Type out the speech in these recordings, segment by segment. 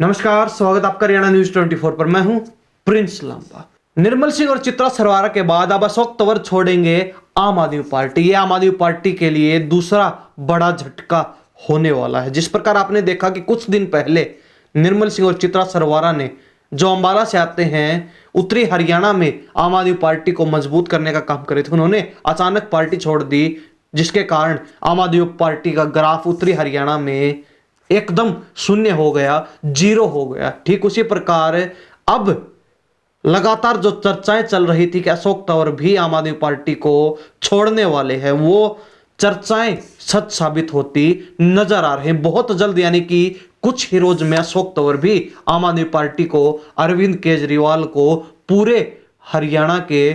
नमस्कार, स्वागत आपका हरियाणा न्यूज 24 पर। मैं हूं प्रिंस लांबा। निर्मल सिंह और चित्रा सरवारा के बाद अब अशोक तंवर छोड़ेंगे आम आदमी पार्टी। ये आम आदमी पार्टी के लिए दूसरा बड़ा झटका होने वाला है। जिस प्रकार आपने देखा कि कुछ दिन पहले निर्मल सिंह और चित्रा सरवारा ने, जो अंबाला से आते हैं, उत्तरी हरियाणा में आम आदमी पार्टी को मजबूत करने का काम करे थे, उन्होंने अचानक पार्टी छोड़ दी, जिसके कारण आम आदमी पार्टी का ग्राफ उत्तरी हरियाणा में एकदम शून्य हो गया, जीरो हो गया। ठीक उसी प्रकार अब लगातार जो चर्चाएं चल रही थी कि अशोक तंवर भी आम आदमी पार्टी को छोड़ने वाले हैं, वो चर्चाएं सच साबित होती नजर आ रही हैं। बहुत जल्द, यानी कि कुछ ही रोज में अशोक तंवर भी आम आदमी पार्टी को, अरविंद केजरीवाल को, पूरे हरियाणा के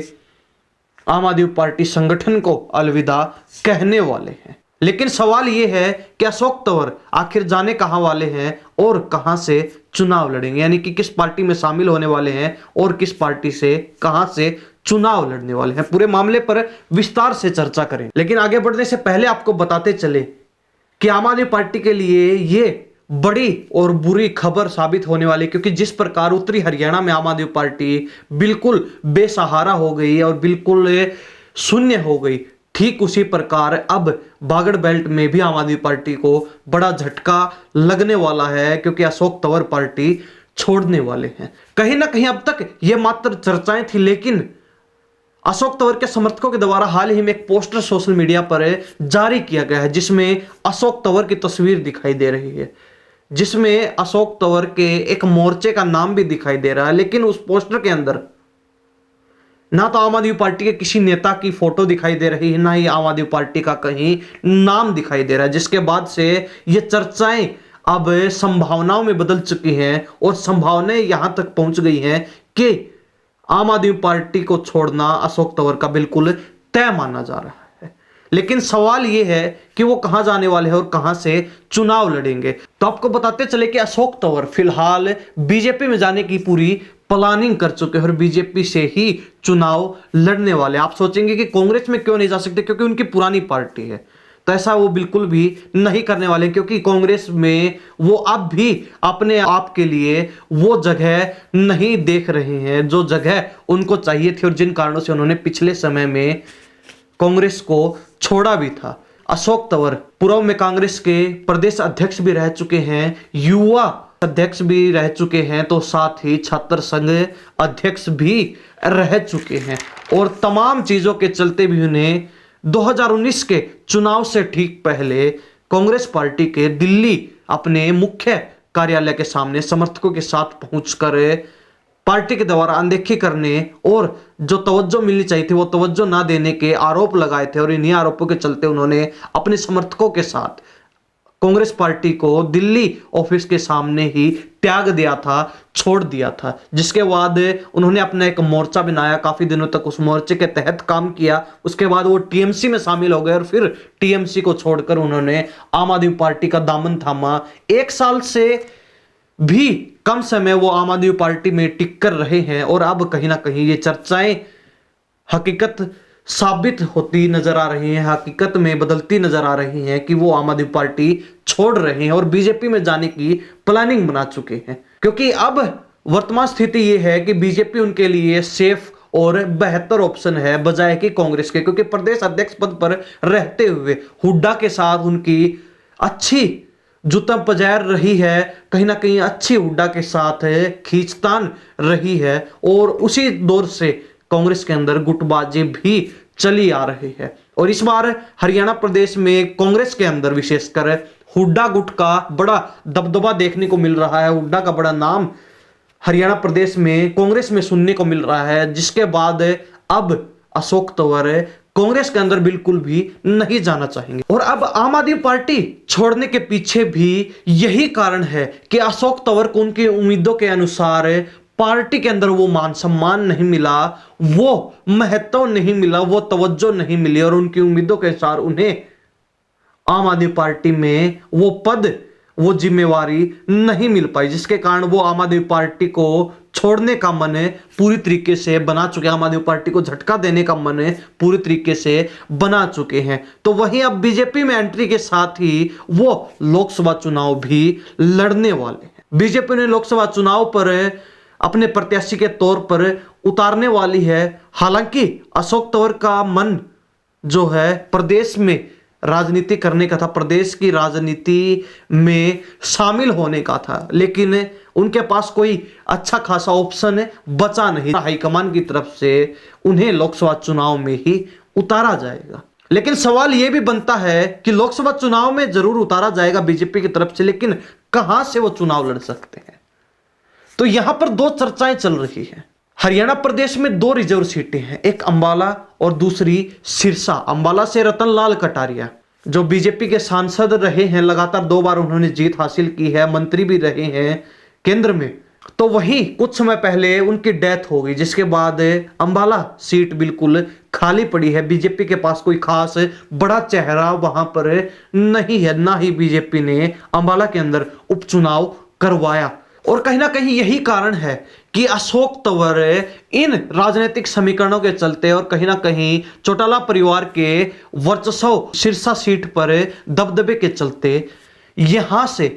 आम आदमी पार्टी संगठन को अलविदा कहने वाले हैं। लेकिन सवाल यह है कि अशोक तंवर आखिर जाने कहां वाले हैं और कहां से चुनाव लड़ेंगे, यानी कि किस पार्टी में शामिल होने वाले हैं और किस पार्टी से, कहां से चुनाव लड़ने वाले हैं। पूरे मामले पर विस्तार से चर्चा करें। लेकिन आगे बढ़ने से पहले आपको बताते चले कि आम आदमी पार्टी के लिए यह बड़ी और बुरी खबर साबित होने वाली, क्योंकि जिस प्रकार उत्तरी हरियाणा में आम आदमी पार्टी बिल्कुल बेसहारा हो गई और बिल्कुल शून्य हो गई, ठीक उसी प्रकार अब बागड़ बेल्ट में भी आम आदमी पार्टी को बड़ा झटका लगने वाला है, क्योंकि अशोक तंवर पार्टी छोड़ने वाले हैं। कहीं ना कहीं अब तक यह मात्र चर्चाएं थी, लेकिन अशोक तंवर के समर्थकों के द्वारा हाल ही में एक पोस्टर सोशल मीडिया पर जारी किया गया है, जिसमें अशोक तंवर की तस्वीर दिखाई दे रही है, जिसमें अशोक तंवर के एक मोर्चे का नाम भी दिखाई दे रहा है। लेकिन उस पोस्टर के अंदर ना तो आम आदमी पार्टी के किसी नेता की फोटो दिखाई दे रही है, ना ही आम आदमी पार्टी का कहीं नाम दिखाई दे रहा है, जिसके बाद से ये चर्चाएं अब संभावनाओं में बदल चुकी हैं और संभावनाएं यहां तक पहुंच गई हैं कि आम आदमी पार्टी को छोड़ना अशोक तंवर का बिल्कुल तय माना जा रहा है। लेकिन सवाल यह है कि वो कहां जाने वाले हैं और कहां से चुनाव लड़ेंगे। तो आपको बताते चले कि अशोक तंवर फिलहाल बीजेपी में जाने की पूरी प्लानिंग कर चुके हैं और बीजेपी से ही चुनाव लड़ने वाले। आप सोचेंगे कि कांग्रेस में क्यों नहीं जा सकते, क्योंकि उनकी पुरानी पार्टी है। तो ऐसा वो बिल्कुल भी नहीं करने वाले, क्योंकि कांग्रेस में वो अब भी अपने आप के लिए वो जगह नहीं देख रहे हैं जो जगह उनको चाहिए थी, और जिन कारणों से उन्होंने पिछले समय में कांग्रेस को छोड़ा भी था। अशोक तंवर पूर्व में कांग्रेस के प्रदेश अध्यक्ष भी रह चुके हैं, युवा अध्यक्ष भी रह चुके हैं, तो साथ ही छात्र संघ अध्यक्ष भी रह चुके हैं, और तमाम चीजों के चलते भी उन्हें 2019 के चुनाव से ठीक पहले कांग्रेस पार्टी के दिल्ली अपने मुख्य कार्यालय के सामने समर्थकों के साथ पहुंचकर पार्टी के द्वारा अनदेखी करने और जो तवज्जो मिलनी चाहिए थी वो तवज्जो ना देने के आरोप लगाए थे, और इन्हीं आरोपों के चलते उन्होंने अपने समर्थकों के साथ कांग्रेस पार्टी को दिल्ली ऑफिस के सामने ही त्याग दिया था, छोड़ दिया था। जिसके बाद उन्होंने अपना एक मोर्चा बनाया, काफी दिनों तक उस मोर्चे के तहत काम किया। उसके बाद वो टीएमसी में शामिल हो गए और फिर टीएमसी को छोड़कर उन्होंने आम आदमी पार्टी का दामन थामा। 1 साल से भी कम समय वो आम आदमी पार्टी में टिक कर रहे हैं, और अब कहीं ना कहीं ये चर्चाएं हकीकत साबित होती नजर आ रही हैं, हकीकत में बदलती नजर आ रही हैं कि वो आम आदमी पार्टी छोड़ रहे हैं और बीजेपी में जाने की प्लानिंग बना चुके हैं। क्योंकि अब वर्तमान स्थिति ये है कि बीजेपी उनके लिए सेफ और बेहतर ऑप्शन है बजाय कि कांग्रेस के, क्योंकि प्रदेश अध्यक्ष पद पर रहते हुए हुड्डा के साथ उनकी अच्छी जुतम पजैर रही है, कहीं ना कहीं अच्छी हुड्डा के साथ खींचतान रही है, और उसी दौर से कांग्रेस के अंदर गुटबाजी भी चली आ रही है। और इस बार हरियाणा प्रदेश में कांग्रेस के अंदर विशेषकर हुड्डा गुट का बड़ा दबदबा देखने को मिल रहा है। हुड्डा का बड़ा नाम हरियाणा प्रदेश में कांग्रेस में सुनने को मिल रहा है, जिसके बाद अब अशोक तंवर कांग्रेस के अंदर बिल्कुल भी नहीं जाना चाहेंगे। और अब आम आदमी पार्टी छोड़ने के पीछे भी यही कारण है कि अशोक तंवर को उनकी उम्मीदों के अनुसार पार्टी के अंदर वो मान सम्मान नहीं मिला, वो महत्व नहीं मिला, वो तवज्जो नहीं मिली, और उनकी उम्मीदों के अनुसार उन्हें आम आदमी पार्टी में वो पद, वो जिम्मेवारी नहीं मिल पाई, जिसके कारण वो आम आदमी पार्टी को छोड़ने का मन पूरी तरीके से बना चुके हैं, आम आदमी पार्टी को झटका देने का मन पूरी तरीके से बना चुके हैं। तो वहीं अब बीजेपी में एंट्री के साथ ही वो लोकसभा चुनाव भी लड़ने वाले हैं। बीजेपी ने लोकसभा चुनाव पर अपने प्रत्याशी के तौर पर उतारने वाली है। हालांकि अशोक तंवर का मन जो है प्रदेश में राजनीति करने का था, प्रदेश की राजनीति में शामिल होने का था, लेकिन उनके पास कोई अच्छा खासा ऑप्शन बचा नहीं। हाईकमान की तरफ से उन्हें लोकसभा चुनाव में ही उतारा जाएगा। लेकिन सवाल यह भी बनता है कि लोकसभा चुनाव में जरूर उतारा जाएगा बीजेपी की तरफ से, लेकिन कहां से वो चुनाव लड़ सकते हैं? तो यहां पर दो चर्चाएं चल रही हैं। हरियाणा प्रदेश में दो रिजर्व सीटें हैं, एक अंबाला और दूसरी सिरसा। अंबाला से रतनलाल कटारिया जो बीजेपी के सांसद रहे हैं, लगातार 2 बार उन्होंने जीत हासिल की है, मंत्री भी रहे हैं केंद्र में। तो वही कुछ समय पहले उनकी डेथ हो गई, जिसके बाद अंबाला सीट बिल्कुल खाली पड़ी है। बीजेपी के पास कोई खास बड़ा चेहरा वहां पर नहीं है, ना ही बीजेपी ने अंबाला के अंदर उपचुनाव करवाया। और कहीं ना कहीं यही कारण है कि अशोक तंवर इन राजनीतिक समीकरणों के चलते और कहीं ना कहीं चौटाला परिवार के वर्चस्व सिरसा सीट पर दबदबे के चलते यहां से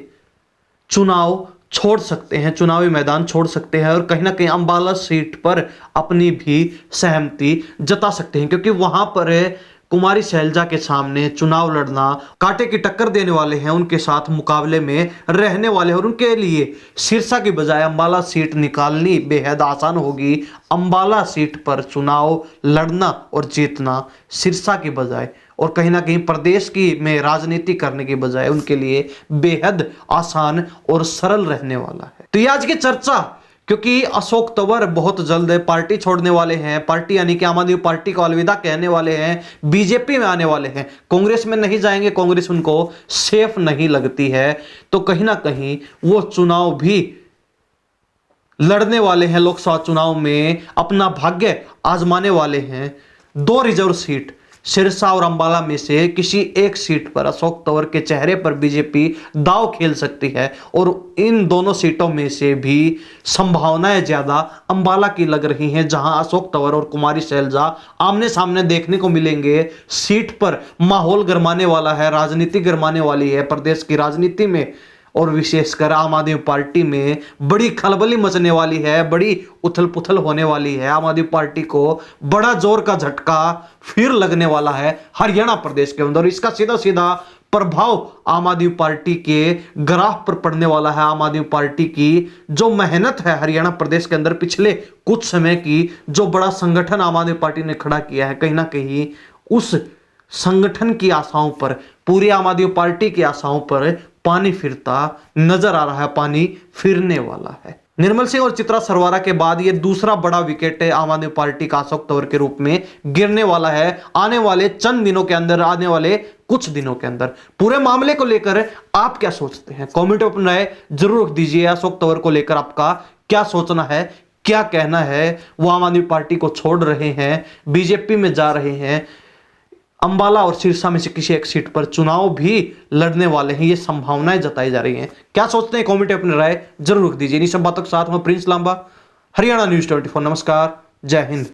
चुनाव छोड़ सकते हैं, चुनावी मैदान छोड़ सकते हैं और कहीं ना कहीं अंबाला सीट पर अपनी भी सहमति जता सकते हैं, क्योंकि वहां पर कुमारी शैलजा के सामने चुनाव लड़ना कांटे की टक्कर देने वाले हैं, उनके साथ मुकाबले में रहने वाले, और उनके लिए सिरसा की बजाय अंबाला सीट निकालनी बेहद आसान होगी। अंबाला सीट पर चुनाव लड़ना और जीतना सिरसा की बजाय और कहीं ना कहीं प्रदेश की में राजनीति करने की बजाय उनके लिए बेहद आसान और सरल रहने वाला है। तो ये आज की चर्चा, क्योंकि अशोक तंवर बहुत जल्द पार्टी छोड़ने वाले हैं, पार्टी यानी कि आम आदमी पार्टी को अलविदा कहने वाले हैं, बीजेपी में आने वाले हैं, कांग्रेस में नहीं जाएंगे, कांग्रेस उनको सेफ नहीं लगती है। तो कहीं ना कहीं वो चुनाव भी लड़ने वाले हैं, लोकसभा चुनाव में अपना भाग्य आजमाने वाले हैं। 2 रिजर्व सीट सिरसा और अंबाला में से किसी एक सीट पर अशोक तंवर के चेहरे पर बीजेपी दांव खेल सकती है, और इन दोनों सीटों में से भी संभावनाएं ज्यादा अंबाला की लग रही हैं, जहां अशोक तंवर और कुमारी शैलजा आमने सामने देखने को मिलेंगे। सीट पर माहौल गरमाने वाला है, राजनीति गरमाने वाली है प्रदेश की राजनीति में, और विशेषकर आम आदमी पार्टी में बड़ी खलबली मचने वाली है, बड़ी उथल पुथल होने वाली है। आम आदमी पार्टी को बड़ा जोर का झटका फिर लगने वाला है हरियाणा प्रदेश के अंदर। इसका सीधा सीधा प्रभाव आम आदमी पार्टी के ग्राफ पर पड़ने वाला है। आम आदमी पार्टी की जो मेहनत है हरियाणा प्रदेश के अंदर पिछले कुछ समय की, जो बड़ा संगठन आम आदमी पार्टी ने खड़ा किया है, कहीं ना कहीं उस संगठन की आशाओं पर, पूरी आम आदमी पार्टी की आशाओं पर पानी फिरता नजर आ रहा है, पानी फिरने वाला है। निर्मल सिंह और चित्रा सरवारा के बाद ये दूसरा बड़ा विकेट आम आदमी पार्टी का अशोक तंवर के रूप में गिरने वाला है आने वाले चंद दिनों के अंदर, आने वाले कुछ दिनों के अंदर। पूरे मामले को लेकर आप क्या सोचते हैं? कमेंट में अपनी राय जरूर रख दीजिए। अशोक तंवर को लेकर आपका क्या सोचना है, क्या कहना है? वो आम आदमी पार्टी को छोड़ रहे हैं, बीजेपी में जा रहे हैं, अंबाला और सिरसा में से किसी एक सीट पर चुनाव भी लड़ने वाले हैं, ये संभावनाएं जताई जा रही हैं। क्या सोचते हैं? कमेंट में अपनी राय जरूर रख दीजिए। इन सब बातों के साथ मैं प्रिंस लांबा, हरियाणा न्यूज़ 24। नमस्कार, जय हिंद।